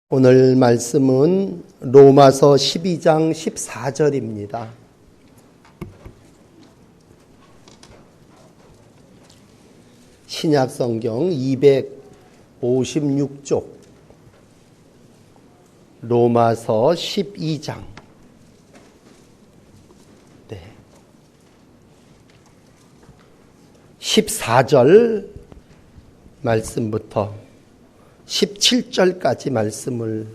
오늘 말씀은 로마서 12장 14절입니다. 신약성경 256쪽 로마서 12장 14절 말씀부터 17절까지 말씀을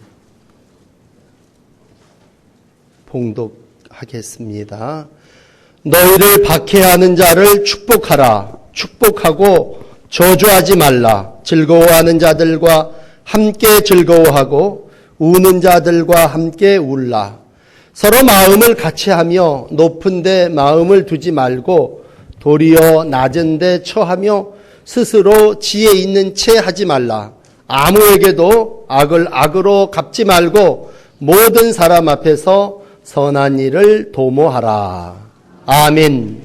봉독하겠습니다. 너희를 박해하는 자를 축복하라. 축복하고 저주하지 말라. 즐거워하는 자들과 함께 즐거워하고 우는 자들과 함께 울라. 서로 마음을 같이하며 높은 데 마음을 두지 말고 도리어 낮은 데 처하며 스스로 지혜 있는 채 하지 말라. 아무에게도 악을 악으로 갚지 말고 모든 사람 앞에서 선한 일을 도모하라. 아멘.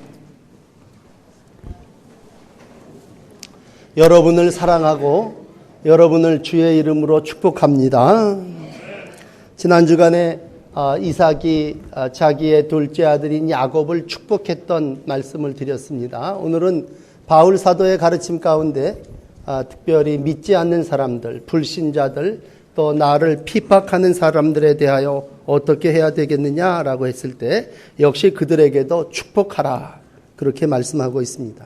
여러분을 사랑하고 여러분을 주의 이름으로 축복합니다. 지난 주간에 이삭이 자기의 둘째 아들인 야곱을 축복했던 말씀을 드렸습니다. 오늘은 바울 사도의 가르침 가운데 특별히 믿지 않는 사람들, 불신자들, 또 나를 핍박하는 사람들에 대하여 어떻게 해야 되겠느냐라고 했을 때 역시 그들에게도 축복하라, 그렇게 말씀하고 있습니다.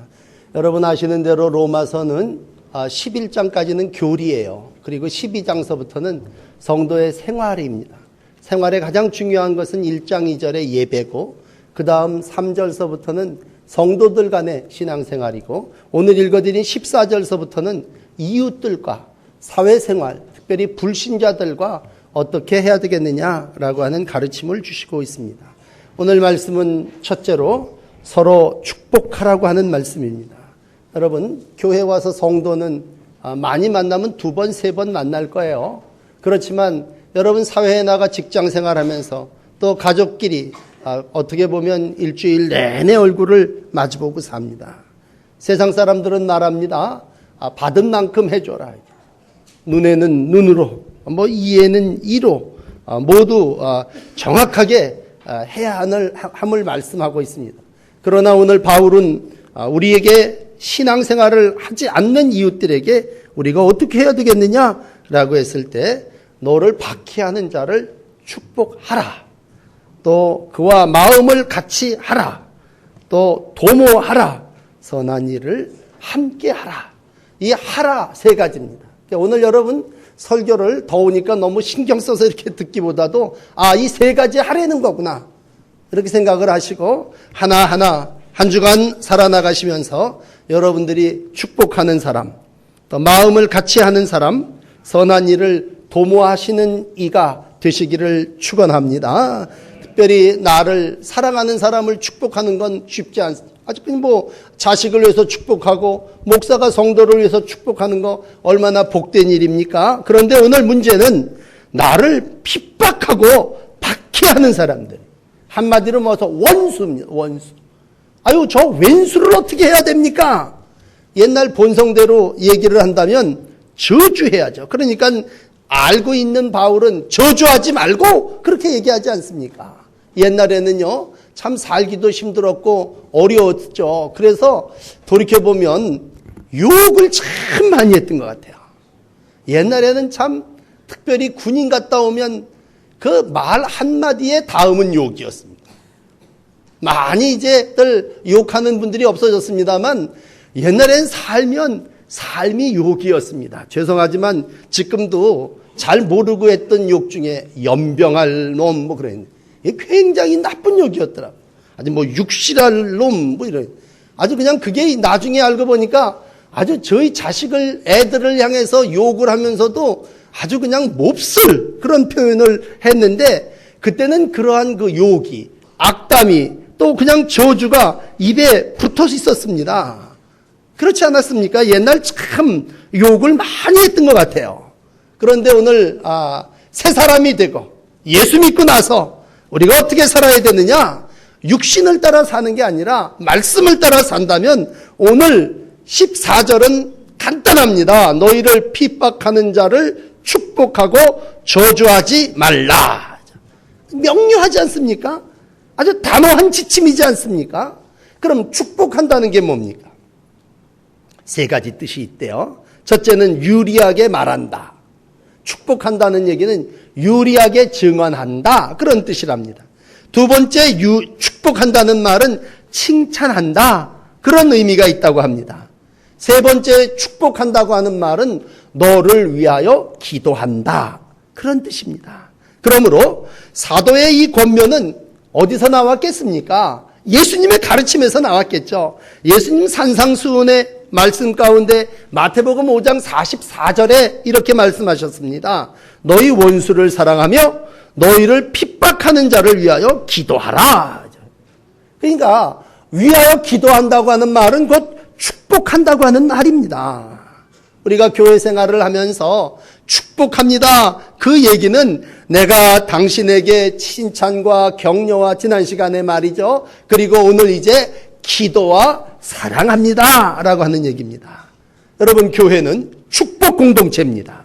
여러분 아시는 대로 로마서는 11장까지는 교리예요. 그리고 12장서부터는 성도의 생활입니다. 생활의 가장 중요한 것은 1장 2절의 예배고, 그 다음 3절서부터는 성도들 간의 신앙생활이고, 오늘 읽어드린 14절서부터는 이웃들과 사회생활, 특별히 불신자들과 어떻게 해야 되겠느냐라고 하는 가르침을 주시고 있습니다. 오늘 말씀은 첫째로 서로 축복하라고 하는 말씀입니다. 여러분, 교회 와서 성도는 많이 만나면 2번, 3번 만날 거예요. 그렇지만 여러분 사회에 나가 직장생활하면서 또 가족끼리 어떻게 보면 일주일 내내 얼굴을 마주보고 삽니다. 세상 사람들은 말합니다. 받은 만큼 해줘라. 눈에는 눈으로, 이에는 이로 모두 정확하게 해야 함을 말씀하고 있습니다. 그러나 오늘 바울은 우리에게 신앙생활을 하지 않는 이웃들에게 우리가 어떻게 해야 되겠느냐라고 했을 때 너를 박해하는 자를 축복하라. 또 그와 마음을 같이 하라. 또 도모하라. 선한 일을 함께 하라. 이 하라 3가지입니다. 오늘 여러분 설교를 더우니까 너무 신경 써서 이렇게 듣기보다도 이 3가지 하라는 거구나, 이렇게 생각을 하시고 하나하나 한 주간 살아나가시면서 여러분들이 축복하는 사람, 또 마음을 같이 하는 사람, 선한 일을 도모하시는 이가 되시기를 축원합니다. 특별히 나를 사랑하는 사람을 축복하는 건 쉽지 않습니다. 아직 자식을 위해서 축복하고 목사가 성도를 위해서 축복하는 거 얼마나 복된 일입니까? 그런데 오늘 문제는 나를 핍박하고 박해하는 사람들, 한마디로 뭐서 원수입니다. 원수. 저 왼수를 어떻게 해야 됩니까? 옛날 본성대로 얘기를 한다면 저주해야죠. 그러니까 알고 있는 바울은 저주하지 말고 그렇게 얘기하지 않습니까? 옛날에는요, 참 살기도 힘들었고 어려웠죠. 그래서 돌이켜보면 욕을 참 많이 했던 것 같아요. 옛날에는 참 특별히 군인 갔다 오면 그 말 한마디에 다음은 욕이었습니다. 많이 이제들 욕하는 분들이 없어졌습니다만 옛날엔 살면 삶이 욕이었습니다. 죄송하지만 지금도 잘 모르고 했던 욕 중에 연병할 놈 그랬는데 이게 굉장히 나쁜 욕이었더라고요. 아주 육실할 놈 이런, 아주 그냥 그게 나중에 알고 보니까 아주 저희 애들을 향해서 욕을 하면서도 아주 그냥 몹쓸 그런 표현을 했는데, 그때는 그러한 그 욕이, 악담이, 또 그냥 저주가 입에 붙어 있었습니다. 그렇지 않았습니까? 옛날 참 욕을 많이 했던 것 같아요. 그런데 오늘 새 사람이 되고 예수 믿고 나서 우리가 어떻게 살아야 되느냐? 육신을 따라 사는 게 아니라 말씀을 따라 산다면 오늘 14절은 간단합니다. 너희를 핍박하는 자를 축복하고 저주하지 말라. 명료하지 않습니까? 아주 단호한 지침이지 않습니까? 그럼 축복한다는 게 뭡니까? 세 가지 뜻이 있대요. 첫째는 유리하게 말한다. 축복한다는 얘기는 유리하게 증언한다. 그런 뜻이랍니다. 두 번째, 축복한다는 말은 칭찬한다. 그런 의미가 있다고 합니다. 세 번째, 축복한다고 하는 말은 너를 위하여 기도한다. 그런 뜻입니다. 그러므로 사도의 이 권면은 어디서 나왔겠습니까? 예수님의 가르침에서 나왔겠죠. 예수님 산상수훈의 말씀 가운데 마태복음 5장 44절에 이렇게 말씀하셨습니다. 너희 원수를 사랑하며 너희를 핍박하는 자를 위하여 기도하라. 그러니까 위하여 기도한다고 하는 말은 곧 축복한다고 하는 말입니다. 우리가 교회 생활을 하면서 축복합니다. 그 얘기는 내가 당신에게 칭찬과 격려와 지난 시간에 말이죠. 그리고 오늘 이제 기도와 사랑합니다. 라고 하는 얘기입니다. 여러분, 교회는 축복 공동체입니다.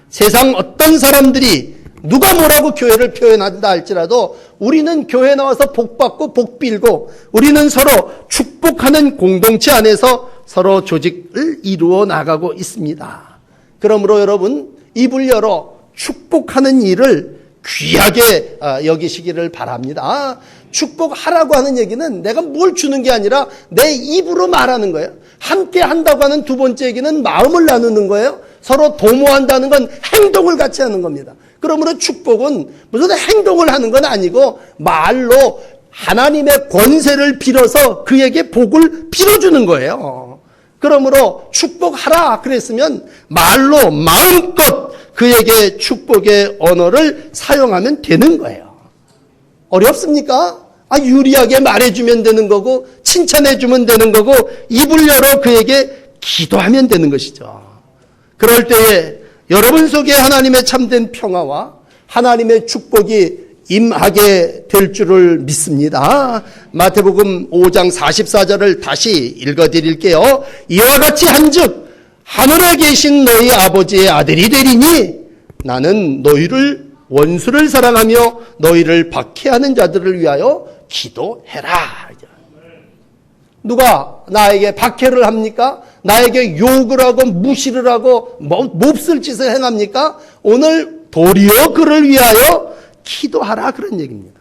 세상 어떤 사람들이 누가 뭐라고 교회를 표현한다 할지라도 우리는 교회 나와서 복 받고 복 빌고 우리는 서로 축복하는 공동체 안에서 서로 조직을 이루어 나가고 있습니다. 그러므로 여러분, 입을 열어 축복하는 일을 귀하게 여기시기를 바랍니다. 축복하라고 하는 얘기는 내가 뭘 주는 게 아니라 내 입으로 말하는 거예요. 함께 한다고 하는 두 번째 얘기는 마음을 나누는 거예요. 서로 도모한다는 건 행동을 같이 하는 겁니다. 그러므로 축복은 무슨 행동을 하는 건 아니고 말로 하나님의 권세를 빌어서 그에게 복을 빌어주는 거예요. 그러므로 축복하라 그랬으면 말로 마음껏 그에게 축복의 언어를 사용하면 되는 거예요. 어렵습니까? 유리하게 말해주면 되는 거고 칭찬해주면 되는 거고 입을 열어 그에게 기도하면 되는 것이죠. 그럴 때에 여러분 속에 하나님의 참된 평화와 하나님의 축복이 임하게 될 줄을 믿습니다. 마태복음 5장 44절을 다시 읽어드릴게요. 이와 같이 한즉 하늘에 계신 너희 아버지의 아들이 되리니 나는 너희를 원수를 사랑하며 너희를 박해하는 자들을 위하여 기도해라. 누가 나에게 박해를 합니까? 나에게 욕을 하고 무시를 하고 몹쓸 짓을 행합니까? 오늘 도리어 그를 위하여 기도하라 그런 얘기입니다.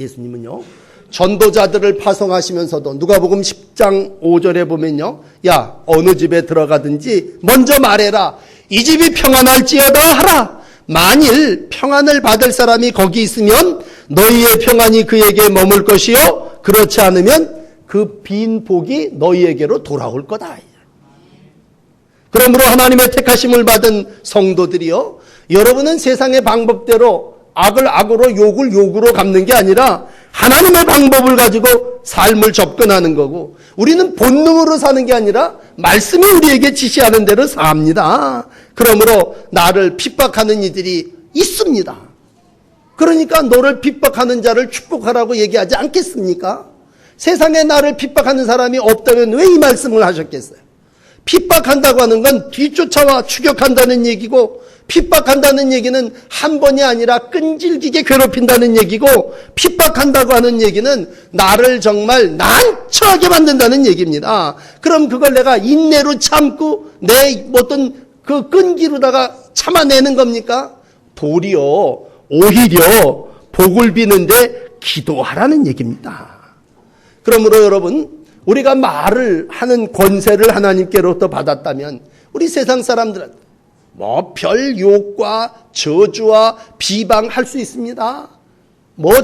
예수님은요, 전도자들을 파송하시면서도 누가복음 10장 5절에 보면요, 야 어느 집에 들어가든지 먼저 말해라. 이 집이 평안할지어다 하라. 만일 평안을 받을 사람이 거기 있으면 너희의 평안이 그에게 머물 것이요 그렇지 않으면 그 빈 복이 너희에게로 돌아올 거다. 그러므로 하나님의 택하심을 받은 성도들이요, 여러분은 세상의 방법대로 악을 악으로 욕을 욕으로 갚는 게 아니라 하나님의 방법을 가지고 삶을 접근하는 거고, 우리는 본능으로 사는 게 아니라 말씀이 우리에게 지시하는 대로 삽니다. 그러므로 나를 핍박하는 이들이 있습니다. 그러니까 너를 핍박하는 자를 축복하라고 얘기하지 않겠습니까? 세상에 나를 핍박하는 사람이 없다면 왜 이 말씀을 하셨겠어요? 핍박한다고 하는 건 뒤쫓아와 추격한다는 얘기고, 핍박한다는 얘기는 한 번이 아니라 끈질기게 괴롭힌다는 얘기고, 핍박한다고 하는 얘기는 나를 정말 난처하게 만든다는 얘기입니다. 그럼 그걸 내가 인내로 참고 내 어떤 그 끈기로다가 참아내는 겁니까? 도리어 오히려 복을 비는데 기도하라는 얘기입니다. 그러므로 여러분, 우리가 말을 하는 권세를 하나님께로부터 받았다면 우리 세상 사람들은 별 욕과 저주와 비방할 수 있습니다.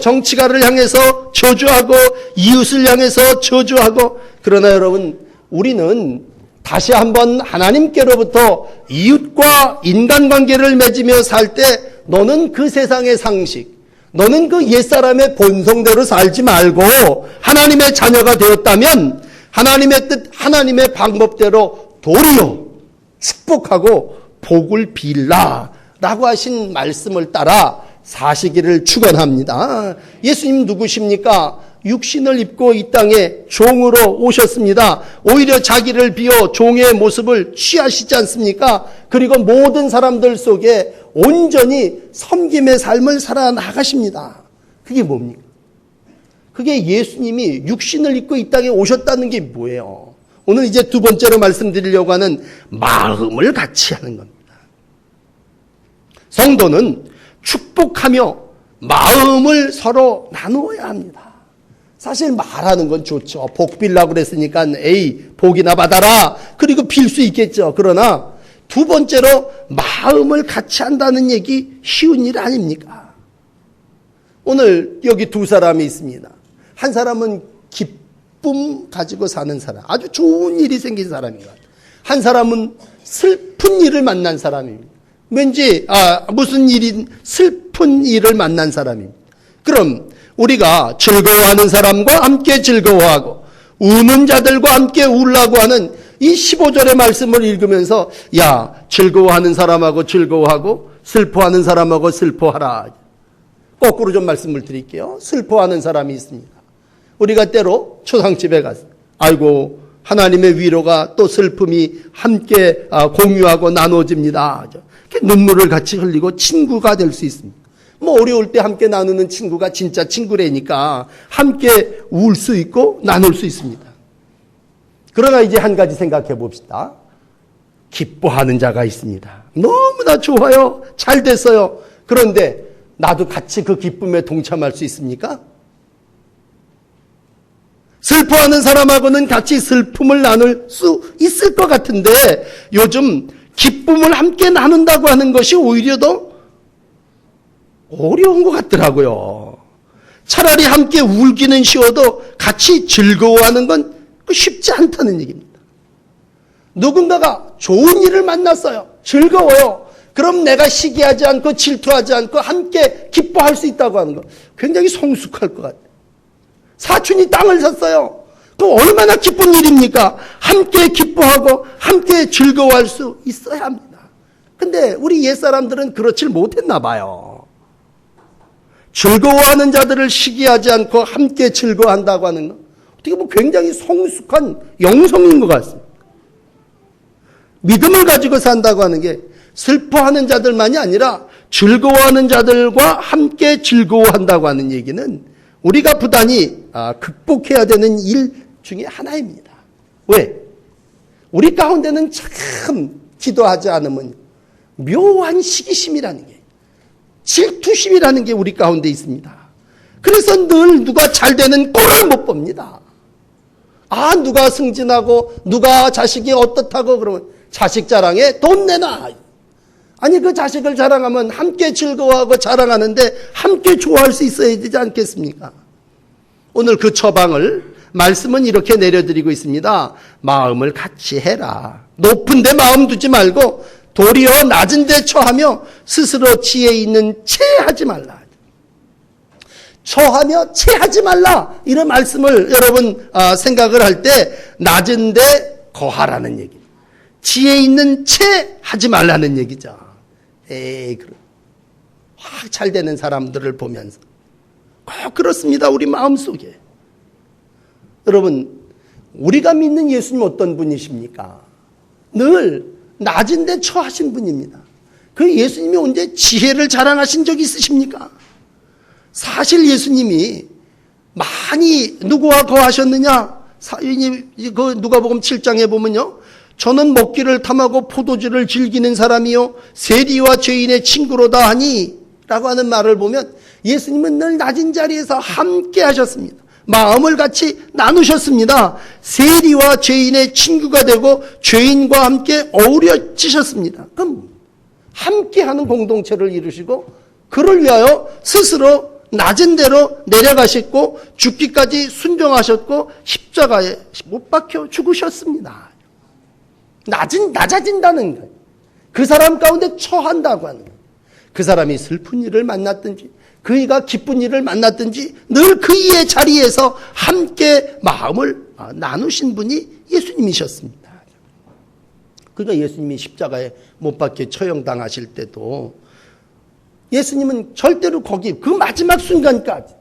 정치가를 향해서 저주하고 이웃을 향해서 저주하고, 그러나 여러분, 우리는 다시 한번 하나님께로부터 이웃과 인간관계를 맺으며 살 때 너는 그 세상의 상식, 너는 그 옛사람의 본성대로 살지 말고 하나님의 자녀가 되었다면 하나님의 뜻, 하나님의 방법대로 도리어 축복하고 복을 빌라 라고 하신 말씀을 따라 사시기를 축원합니다. 예수님 누구십니까? 육신을 입고 이 땅에 종으로 오셨습니다. 오히려 자기를 비워 종의 모습을 취하시지 않습니까? 그리고 모든 사람들 속에 온전히 섬김의 삶을 살아나가십니다. 그게 뭡니까? 그게 예수님이 육신을 입고 이 땅에 오셨다는 게 뭐예요? 오늘 이제 두 번째로 말씀드리려고 하는 마음을 같이 하는 겁니다. 성도는 축복하며 마음을 서로 나누어야 합니다. 사실 말하는 건 좋죠. 복 빌라고 그랬으니까 에이 복이나 받아라. 그리고 빌 수 있겠죠. 그러나 두 번째로 마음을 같이 한다는 얘기 쉬운 일 아닙니까? 오늘 여기 두 사람이 있습니다. 한 사람은 기쁨 가지고 사는 사람, 아주 좋은 일이 생긴 사람입니다. 한 사람은 슬픈 일을 만난 사람입니다. 왠지 무슨 일인 슬픈 일을 만난 사람입니다. 그럼 우리가 즐거워하는 사람과 함께 즐거워하고 우는 자들과 함께 울라고 하는 이 15절의 말씀을 읽으면서 야 즐거워하는 사람하고 즐거워하고 슬퍼하는 사람하고 슬퍼하라. 거꾸로 좀 말씀을 드릴게요. 슬퍼하는 사람이 있습니다. 우리가 때로 초상집에 가서 아이고 하나님의 위로가 또 슬픔이 함께 공유하고 나눠집니다. 눈물을 같이 흘리고 친구가 될 수 있습니다. 뭐 어려울 때 함께 나누는 친구가 진짜 친구라니까 함께 울 수 있고 나눌 수 있습니다. 그러나 이제 한 가지 생각해 봅시다. 기뻐하는 자가 있습니다. 너무나 좋아요. 잘 됐어요. 그런데 나도 같이 그 기쁨에 동참할 수 있습니까? 슬퍼하는 사람하고는 같이 슬픔을 나눌 수 있을 것 같은데 요즘 기쁨을 함께 나눈다고 하는 것이 오히려 더 어려운 것 같더라고요. 차라리 함께 울기는 쉬워도 같이 즐거워하는 건 쉽지 않다는 얘기입니다. 누군가가 좋은 일을 만났어요. 즐거워요. 그럼 내가 시기하지 않고 질투하지 않고 함께 기뻐할 수 있다고 하는 거 굉장히 성숙할 것 같아요. 사촌이 땅을 샀어요. 그럼 얼마나 기쁜 일입니까? 함께 기뻐하고 함께 즐거워할 수 있어야 합니다. 근데 우리 옛사람들은 그렇지 못했나 봐요. 즐거워하는 자들을 시기하지 않고 함께 즐거워한다고 하는 건 어떻게 보면 굉장히 성숙한 영성인 것 같습니다. 믿음을 가지고 산다고 하는 게 슬퍼하는 자들만이 아니라 즐거워하는 자들과 함께 즐거워한다고 하는 얘기는 우리가 부단히 극복해야 되는 일 중에 하나입니다. 왜? 우리 가운데는 참 기도하지 않으면 묘한 시기심이라는 게, 질투심이라는 게 우리 가운데 있습니다. 그래서 늘 누가 잘 되는 꼴을 못 봅니다. 누가 승진하고 누가 자식이 어떻다고 그러면 자식 자랑에 돈 내놔. 아니 그 자식을 자랑하면 함께 즐거워하고 자랑하는데 함께 좋아할 수 있어야 되지 않겠습니까? 오늘 그 처방을 말씀은 이렇게 내려드리고 있습니다. 마음을 같이 해라. 높은 데 마음 두지 말고 도리어 낮은 데 처하며 스스로 지혜 있는 체하지 말라. 처하며 체하지 말라. 이런 말씀을 여러분 생각을 할 때 낮은 데 거하라는 얘기. 지혜 있는 체하지 말라는 얘기죠. 그래. 확 잘 되는 사람들을 보면서 그렇습니다. 우리 마음속에. 여러분 우리가 믿는 예수님 어떤 분이십니까? 늘 낮은 데 처하신 분입니다. 그 예수님이 언제 지혜를 자랑하신 적이 있으십니까? 사실 예수님이 많이 누구와 거하셨느냐? 그 누가복음 7장에 보면요. 저는 먹기를 탐하고 포도주를 즐기는 사람이요 세리와 죄인의 친구로다 하니 라고 하는 말을 보면 예수님은 늘 낮은 자리에서 함께 하셨습니다. 마음을 같이 나누셨습니다. 세리와 죄인의 친구가 되고 죄인과 함께 어우러지셨습니다. 그럼 함께하는 공동체를 이루시고 그를 위하여 스스로 낮은 데로 내려가셨고 죽기까지 순종하셨고 십자가에 못 박혀 죽으셨습니다. 낮아진다는 거예요. 그 사람 가운데 처한다고 하는 거예요. 그 사람이 슬픈 일을 만났든지 그이가 기쁜 일을 만났든지 늘 그이의 자리에서 함께 마음을 나누신 분이 예수님이셨습니다. 그러니까 예수님이 십자가에 못 박혀 처형당하실 때도 예수님은 절대로 거기 그 마지막 순간까지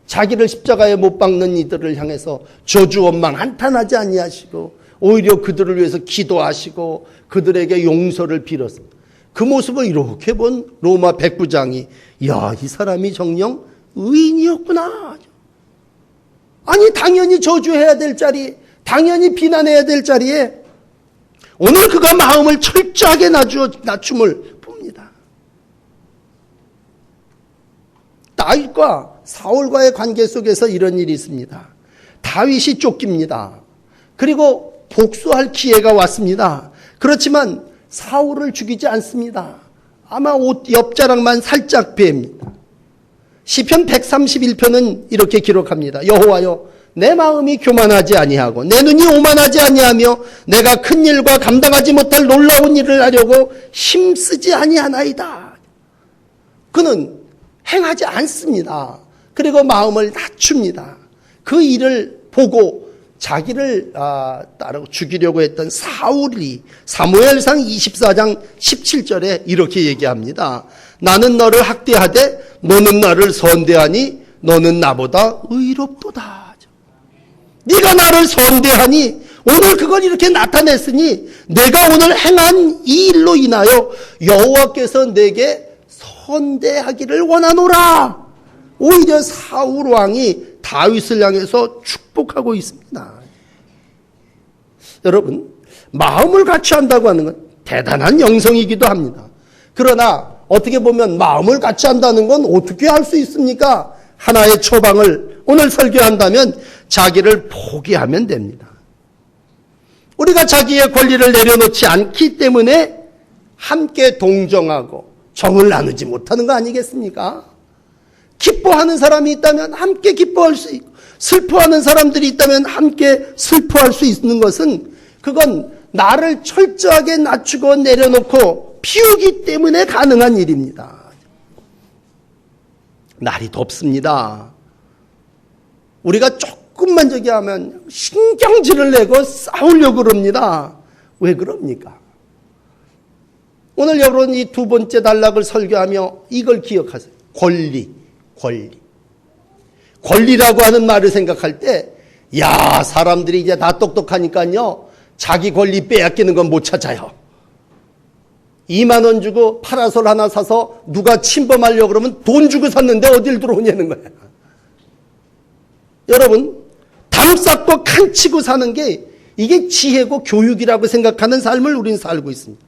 자기를 십자가에 못 박는 이들을 향해서 저주 원망 한탄하지 아니하시고 오히려 그들을 위해서 기도하시고 그들에게 용서를 빌었습니다. 그 모습을 이렇게 본 로마 백부장이 야, 이 사람이 정녕 의인이었구나. 아니 당연히 저주해야 될 자리, 당연히 비난해야 될 자리에 오늘 그가 마음을 철저하게 낮춤을 봅니다. 다윗과 사울과의 관계 속에서 이런 일이 있습니다. 다윗이 쫓깁니다. 그리고 복수할 기회가 왔습니다. 그렇지만 사울을 죽이지 않습니다. 아마 옷 옆자락만 살짝 베입니다. 시편 131편은 이렇게 기록합니다. 여호와여, 내 마음이 교만하지 아니하고 내 눈이 오만하지 아니하며 내가 큰 일과 감당하지 못할 놀라운 일을 하려고 힘쓰지 아니하나이다. 그는 행하지 않습니다. 그리고 마음을 낮춥니다. 그 일을 보고 자기를 따르고 죽이려고 했던 사울이 사무엘상 24장 17절에 이렇게 얘기합니다. 나는 너를 학대하되 너는 나를 선대하니 너는 나보다 의롭도다. 네가 나를 선대하니 오늘 그걸 이렇게 나타냈으니 내가 오늘 행한 이 일로 인하여 여호와께서 내게 선대하기를 원하노라. 오히려 사울 왕이 다윗을 향해서 축복하고 있습니다. 여러분, 마음을 같이 한다고 하는 건 대단한 영성이기도 합니다. 그러나 어떻게 보면 마음을 같이 한다는 건 어떻게 할 수 있습니까? 하나의 처방을 오늘 설교한다면 자기를 포기하면 됩니다. 우리가 자기의 권리를 내려놓지 않기 때문에 함께 동정하고 정을 나누지 못하는 거 아니겠습니까? 기뻐하는 사람이 있다면 함께 기뻐할 수 있고 슬퍼하는 사람들이 있다면 함께 슬퍼할 수 있는 것은 그건 나를 철저하게 낮추고 내려놓고 피우기 때문에 가능한 일입니다. 날이 덥습니다. 우리가 조금만 저기 하면 신경질을 내고 싸우려고 그럽니다. 왜 그럽니까? 오늘 여러분 이 두 번째 단락을 설교하며 이걸 기억하세요. 권리라고 하는 말을 생각할 때, 야, 사람들이 이제 다 똑똑하니까요, 자기 권리 빼앗기는 건 못 찾아요. 2만 원 주고 파라솔 하나 사서 누가 침범하려고 그러면 돈 주고 샀는데 어딜 들어오냐는 거야. 여러분, 담 쌓고 칸 치고 사는 게 이게 지혜고 교육이라고 생각하는 삶을 우린 살고 있습니다.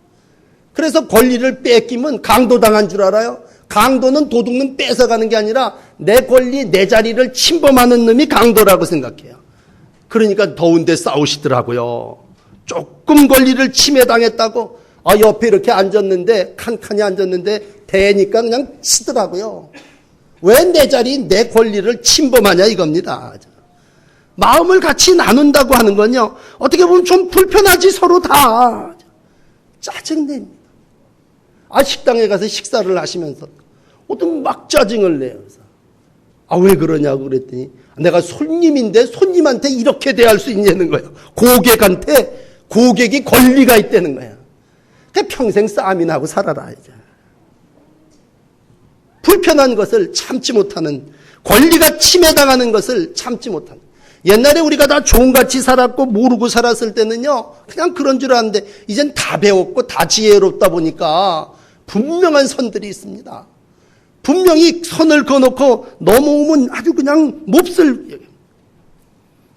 그래서 권리를 뺏기면 강도당한 줄 알아요? 강도는 도둑은 뺏어가는 게 아니라 내 권리, 내 자리를 침범하는 놈이 강도라고 생각해요. 그러니까 더운데 싸우시더라고요. 조금 권리를 침해당했다고 옆에 이렇게 앉았는데 칸칸이 앉았는데 대니까 그냥 치더라고요. 왜 내 자리, 내 권리를 침범하냐 이겁니다. 마음을 같이 나눈다고 하는 건요, 어떻게 보면 좀 불편하지 서로 다. 짜증냅니다. 식당에 가서 식사를 하시면서 어떤 막 짜증을 내요. 왜 그러냐고 그랬더니 내가 손님인데 손님한테 이렇게 대할 수 있냐는 거예요. 고객한테 고객이 권리가 있다는 거예요. 평생 싸움이나 하고 살아라. 이제. 불편한 것을 참지 못하는, 권리가 침해당하는 것을 참지 못하는. 옛날에 우리가 다 종같이 살았고 모르고 살았을 때는요, 그냥 그런 줄 알았는데 이젠 다 배웠고 다 지혜롭다 보니까 분명한 선들이 있습니다. 분명히 선을 그어놓고 넘어오면 아주 그냥 몹쓸.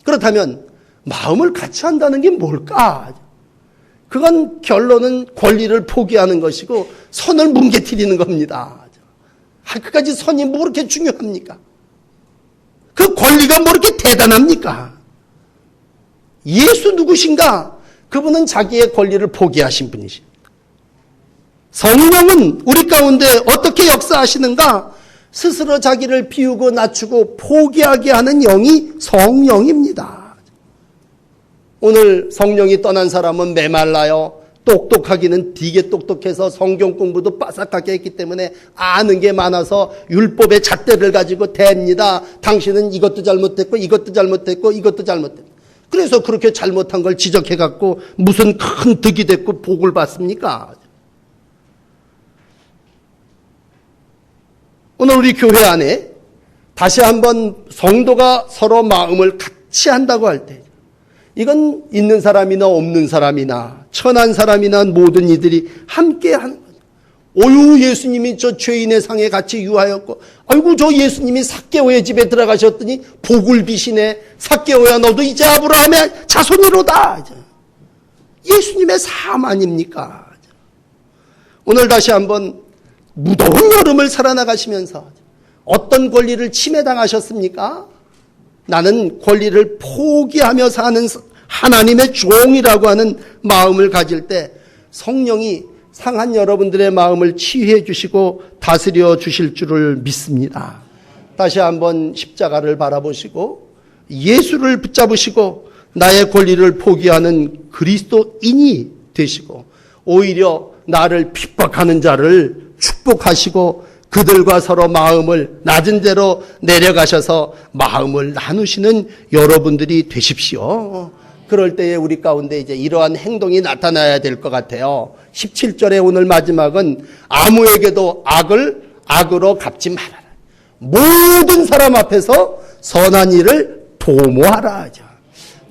그렇다면 마음을 같이 한다는 게 뭘까? 그건 결론은 권리를 포기하는 것이고 선을 뭉개뜨리는 겁니다. 끝까지 선이 뭐 그렇게 중요합니까? 그 권리가 뭐 그렇게 대단합니까? 예수 누구신가? 그분은 자기의 권리를 포기하신 분이십니다. 성령은 우리 가운데 어떻게 역사하시는가? 스스로 자기를 비우고 낮추고 포기하게 하는 영이 성령입니다. 오늘 성령이 떠난 사람은 메말라요. 똑똑하기는 되게 똑똑해서 성경 공부도 빠삭하게 했기 때문에 아는 게 많아서 율법의 잣대를 가지고 댑니다. 당신은 이것도 잘못했고 이것도 잘못했고 이것도 잘못했고. 그래서 그렇게 잘못한 걸 지적해갖고 무슨 큰 득이 됐고 복을 받습니까? 오늘 우리 교회 안에 다시 한번 성도가 서로 마음을 같이 한다고 할 때, 이건 있는 사람이나 없는 사람이나 천한 사람이나 모든 이들이 함께 하는 거죠. 오유, 예수님이 저 죄인의 상에 같이 유하였고, 아이고 저 예수님이 삭개오의 집에 들어가셨더니 복을 비시네. 삭개오야 너도 이제 아브라함의 자손이로다. 예수님의 삶 아닙니까? 오늘 다시 한번 무더운 여름을 살아나가시면서 어떤 권리를 침해당하셨습니까? 나는 권리를 포기하며 사는 하나님의 종이라고 하는 마음을 가질 때 성령이 상한 여러분들의 마음을 치유해 주시고 다스려 주실 줄을 믿습니다. 다시 한번 십자가를 바라보시고 예수를 붙잡으시고 나의 권리를 포기하는 그리스도인이 되시고 오히려 나를 핍박하는 자를 축복하시고 그들과 서로 마음을 낮은 대로 내려가셔서 마음을 나누시는 여러분들이 되십시오. 그럴 때에 우리 가운데 이제 이러한 행동이 나타나야 될 것 같아요. 17절에 오늘 마지막은 아무에게도 악을 악으로 갚지 말아라. 모든 사람 앞에서 선한 일을 도모하라 하죠.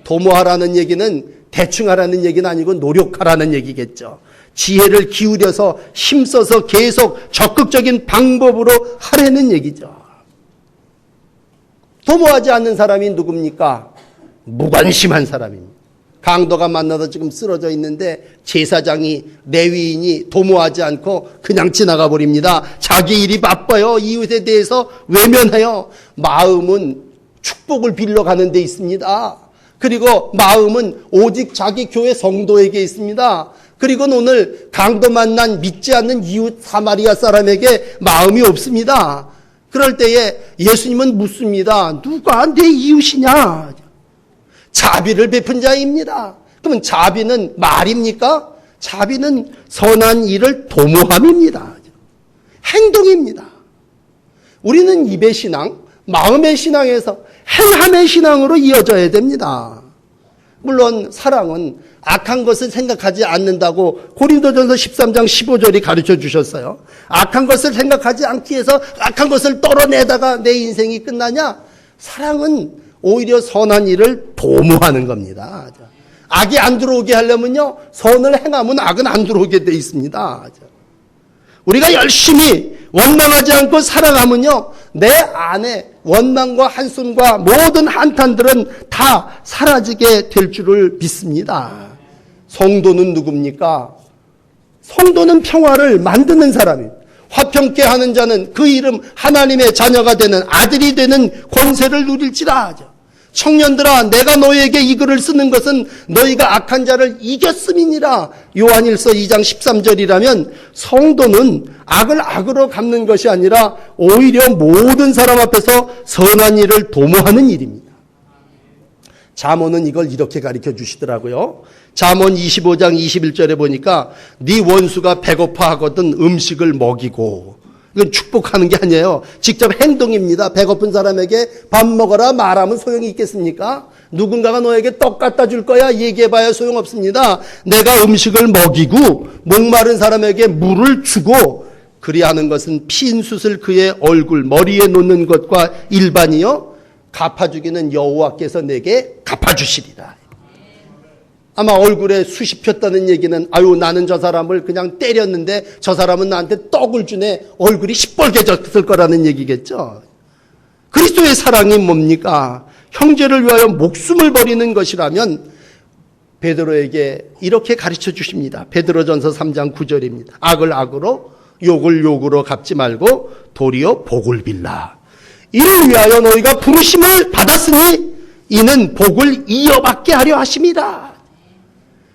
도모하라는 얘기는 대충 하라는 얘기는 아니고 노력하라는 얘기겠죠. 지혜를 기울여서 힘써서 계속 적극적인 방법으로 하라는 얘기죠. 도모하지 않는 사람이 누굽니까? 무관심한 사람입니다. 강도가 만나서 지금 쓰러져 있는데 제사장이 레위인이 도모하지 않고 그냥 지나가 버립니다. 자기 일이 바빠요. 이웃에 대해서 외면해요. 마음은 축복을 빌려 가는 데 있습니다. 그리고 마음은 오직 자기 교회 성도에게 있습니다. 그리고 오늘 강도 만난 믿지 않는 이웃 사마리아 사람에게 마음이 없습니다. 그럴 때에 예수님은 묻습니다. 누가 내 이웃이냐? 자비를 베푼 자입니다. 그러면 자비는 말입니까? 자비는 선한 일을 도모함입니다. 행동입니다. 우리는 입의 신앙, 마음의 신앙에서 행함의 신앙으로 이어져야 됩니다. 물론 사랑은 악한 것을 생각하지 않는다고 고린도전서 13장 15절이 가르쳐 주셨어요. 악한 것을 생각하지 않기 위해서 악한 것을 떨어내다가 내 인생이 끝나냐? 사랑은 오히려 선한 일을 도모하는 겁니다. 악이 안 들어오게 하려면요, 선을 행하면 악은 안 들어오게 돼 있습니다. 우리가 열심히 원망하지 않고 살아가면요, 내 안에 원망과 한숨과 모든 한탄들은 다 사라지게 될 줄을 믿습니다. 성도는 누굽니까? 성도는 평화를 만드는 사람입니다. 화평케 하는 자는 그 이름 하나님의 자녀가 되는 아들이 되는 권세를 누릴지라 하죠. 청년들아, 내가 너희에게 이 글을 쓰는 것은 너희가 악한 자를 이겼음이니라. 요한일서 2장 13절이라면 성도는 악을 악으로 갚는 것이 아니라 오히려 모든 사람 앞에서 선한 일을 도모하는 일입니다. 잠언은 이걸 이렇게 가르쳐 주시더라고요. 잠언 25장 21절에 보니까 네 원수가 배고파하거든 음식을 먹이고, 이건 축복하는 게 아니에요. 직접 행동입니다. 배고픈 사람에게 밥 먹어라 말하면 소용이 있겠습니까? 누군가가 너에게 떡 갖다 줄 거야 얘기해봐야 소용없습니다. 내가 음식을 먹이고 목마른 사람에게 물을 주고 그리하는 것은 핀 숯을 그의 얼굴 머리에 놓는 것과 일반이요 갚아주기는 여호와께서 내게 갚아주시리라. 아마 얼굴에 숯이 폈다는 얘기는 아유 나는 저 사람을 그냥 때렸는데 저 사람은 나한테 떡을 주네, 얼굴이 시뻘개졌을 거라는 얘기겠죠. 그리스도의 사랑이 뭡니까? 형제를 위하여 목숨을 버리는 것이라면 베드로에게 이렇게 가르쳐 주십니다. 베드로전서 3장 9절입니다. 악을 악으로 욕을 욕으로 갚지 말고 도리어 복을 빌라. 이를 위하여 너희가 부르심을 받았으니 이는 복을 이어받게 하려 하심이라.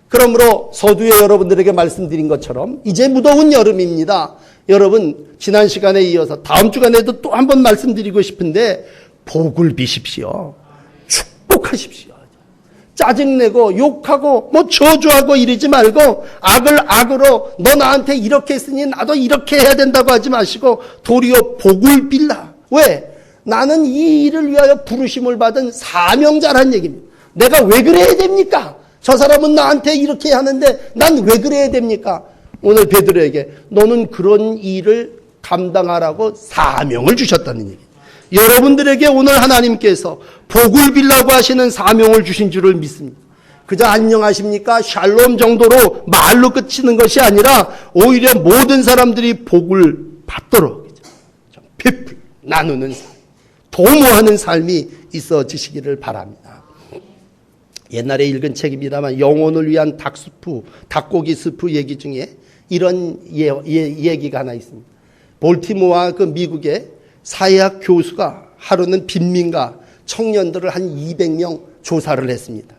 그러므로 서두에 여러분들에게 말씀드린 것처럼 이제 무더운 여름입니다. 여러분 지난 시간에 이어서 다음 주간에도 또 한 번 말씀드리고 싶은데 복을 비십시오. 축복하십시오. 짜증내고 욕하고 뭐 저주하고 이러지 말고 악을 악으로 너 나한테 이렇게 했으니 나도 이렇게 해야 된다고 하지 마시고 도리어 복을 빌라. 왜? 나는 이 일을 위하여 부르심을 받은 사명자란 얘기입니다. 내가 왜 그래야 됩니까? 저 사람은 나한테 이렇게 하는데 난 왜 그래야 됩니까? 오늘 베드로에게 너는 그런 일을 감당하라고 사명을 주셨다는 얘기예요. 여러분들에게 오늘 하나님께서 복을 빌라고 하시는 사명을 주신 줄을 믿습니다. 그저 안녕하십니까 샬롬 정도로 말로 끝이는 것이 아니라 오히려 모든 사람들이 복을 받도록 베풀 나누는 삶, 도모하는 삶이 있어지시기를 바랍니다. 옛날에 읽은 책입니다만 영혼을 위한 닭고기 스프 얘기 중에 이런 얘기가 하나 있습니다. 볼티모어 그 미국의 사회학 교수가 하루는 빈민가 청년들을 한 200명 조사를 했습니다.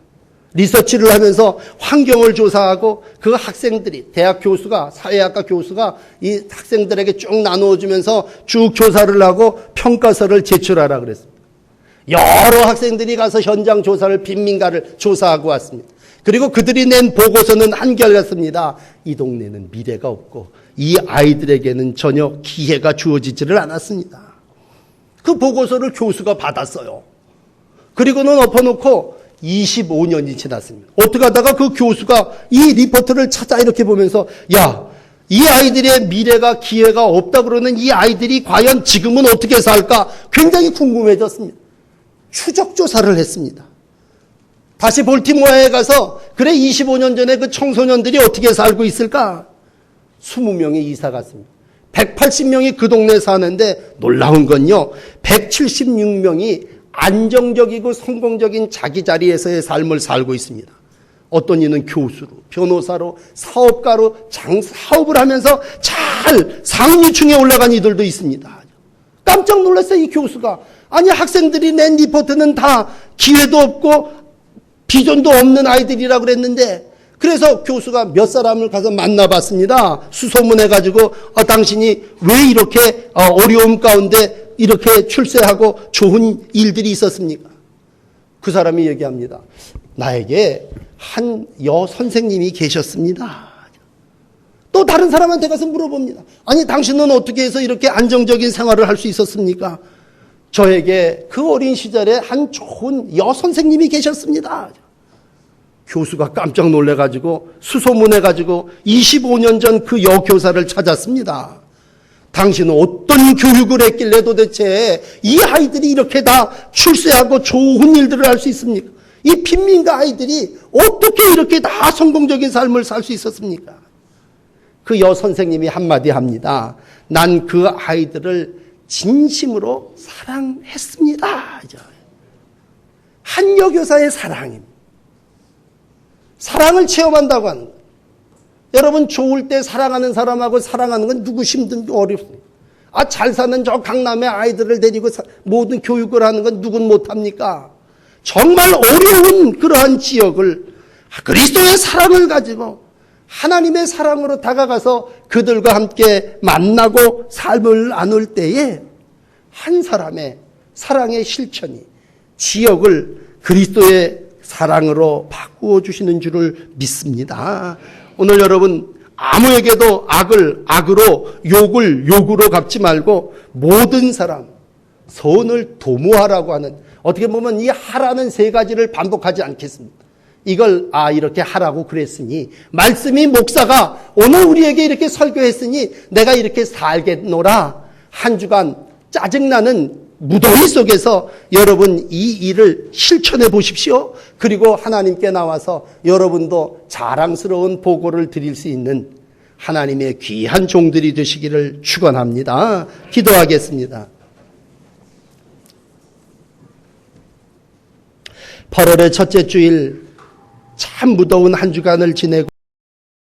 리서치를 하면서 환경을 조사하고 그 학생들이 대학 교수가 사회학과 교수가 이 학생들에게 쭉 나누어주면서 쭉 조사를 하고 평가서를 제출하라 그랬습니다. 여러 학생들이 가서 현장 조사를 빈민가를 조사하고 왔습니다. 그리고 그들이 낸 보고서는 한결같습니다. 이 동네는 미래가 없고 이 아이들에게는 전혀 기회가 주어지지를 않았습니다. 그 보고서를 교수가 받았어요. 그리고는 엎어놓고 25년이 지났습니다. 어떻게 하다가 그 교수가 이 리포트를 찾아 이렇게 보면서 야, 이 아이들의 미래가 기회가 없다 그러는 이 아이들이 과연 지금은 어떻게 살까 굉장히 궁금해졌습니다. 추적 조사를 했습니다. 다시 볼티모어에 가서 그래 25년 전에 그 청소년들이 어떻게 살고 있을까? 20명이 이사 갔습니다. 180명이 그 동네에 사는데 놀라운 건요. 176명이 안정적이고 성공적인 자기 자리에서의 삶을 살고 있습니다. 어떤 이는 교수로, 변호사로, 사업가로 사업을 하면서 잘 상류층에 올라간 이들도 있습니다. 깜짝 놀랐어요, 이 교수가. 아니, 학생들이 낸 리포트는 다 기회도 없고 비전도 없는 아이들이라고 그랬는데 그래서 교수가 몇 사람을 가서 만나봤습니다. 수소문해가지고 당신이 왜 이렇게 어려움 가운데 이렇게 출세하고 좋은 일들이 있었습니까? 그 사람이 얘기합니다. 나에게 한 선생님이 계셨습니다. 또 다른 사람한테 가서 물어봅니다. 아니 당신은 어떻게 해서 이렇게 안정적인 생활을 할 수 있었습니까? 저에게 그 어린 시절에 한 좋은 선생님이 계셨습니다. 교수가 깜짝 놀래가지고 수소문해가지고 25년 전 그 여교사를 찾았습니다. 당신은 어떤 교육을 했길래 도대체 이 아이들이 이렇게 다 출세하고 좋은 일들을 할 수 있습니까? 이 빈민가 아이들이 어떻게 이렇게 다 성공적인 삶을 살 수 있었습니까? 그 선생님이 한마디 합니다. 난 그 아이들을 진심으로 사랑했습니다. 한 여교사의 사랑입니다. 사랑을 체험한다고 하는 거예요. 여러분 좋을 때 사랑하는 사람하고 사랑하는 건 누구 힘든 어렵습니까? 잘 사는 저 강남의 아이들을 데리고 모든 교육을 하는 건 누군 못합니까? 정말 어려운 그러한 지역을 그리스도의 사랑을 가지고 하나님의 사랑으로 다가가서 그들과 함께 만나고 삶을 나눌 때에 한 사람의 사랑의 실천이 지역을 그리스도의 사랑으로 바꾸어 주시는 줄을 믿습니다. 오늘 여러분 아무에게도 악을 악으로 욕을 욕으로 갚지 말고 모든 사람 선을 도모하라고 하는 어떻게 보면 이 하라는 세 가지를 반복하지 않겠습니다. 이걸 이렇게 하라고 그랬으니 말씀이 목사가 오늘 우리에게 이렇게 설교했으니 내가 이렇게 살겠노라. 한 주간 짜증나는 무더위 속에서 여러분 이 일을 실천해 보십시오. 그리고 하나님께 나와서 여러분도 자랑스러운 보고를 드릴 수 있는 하나님의 귀한 종들이 되시기를 축원합니다. 기도하겠습니다. 8월의 첫째 주일 참 무더운 한 주간을 지내고